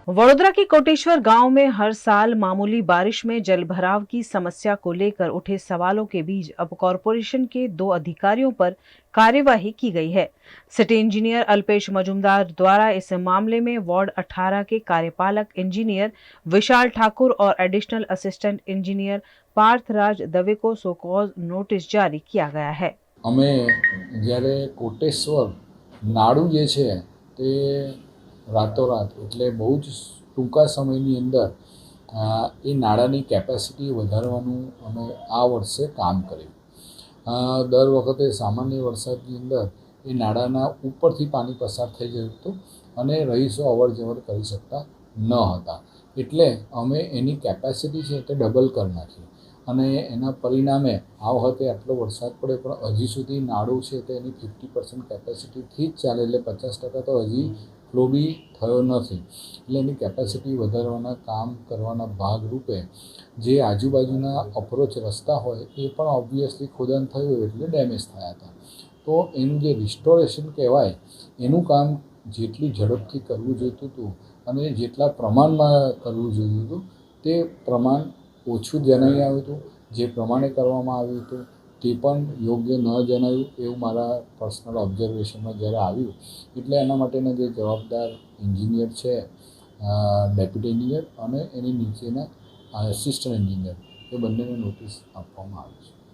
वडोदरा के कोटेश्वर गांव में हर साल मामूली बारिश में जलभराव की समस्या को लेकर उठे सवालों के बीच अब कॉरपोरेशन के 2 अधिकारियों पर कार्यवाही की गई है। सिटी इंजीनियर अल्पेश मजूमदार द्वारा इस मामले में वार्ड 18 के कार्यपालक इंजीनियर विशाल ठाकुर और एडिशनल असिस्टेंट इंजीनियर पार्थराज दवे को सोकॉज नोटिस जारी किया गया है। અમે જ્યારે કોટેશ્વર નાડું જે છે તે રાતોરાત એટલે બહુ જ ટૂંકા સમયની અંદર એ નાળાની કેપેસિટી વધારવાનું અમે આ વર્ષે કામ કર્યું। દર વખતે સામાન્ય વરસાદની અંદર એ નાળાના ઉપરથી પાણી પસાર થઈ જતું હતું અને રહીશો અવર જવર કરી શકતા ન હતા, એટલે અમે એની કેપેસિટી છે તે ડબલ કરી નાખી અને એના પરિણામે આ વખતે આટલો વરસાદ પડ્યો પણ હજી સુધી નાળું છે તે એની 50% કેપેસિટીથી જ ચાલે, એટલે 50% તો હજી ફ્લો બી થયો નથી। એટલે એની કેપેસિટી વધારવાના કામ કરવાના ભાગરૂપે જે આજુબાજુના અપ્રોચ રસ્તા હોય એ પણ ઓબ્વિયસલી ખોદાણ થયું એટલે ડેમેજ થયા હતા। તો એનું જે રિસ્ટોરેશન કહેવાય એનું કામ જેટલી ઝડપથી કરવું જોઈતું હતું અને જેટલા પ્રમાણમાં કરવું જોઈતું હતું તે પ્રમાણ ઓછું જણાઈ આવ્યું હતું। જે પ્રમાણે કરવામાં આવ્યું હતું તે પણ યોગ્ય ન જણાયું એવું મારા પર્સનલ ઓબ્ઝર્વેશનમાં જ્યારે આવ્યું, એટલે એના માટેના જે જવાબદાર એન્જિનિયર છે, ડેપ્યુટી એન્જિનિયર અને એની નીચેના આસિસ્ટન્ટ એન્જિનિયર એ બંનેને નોટિસ આપવામાં આવી છે।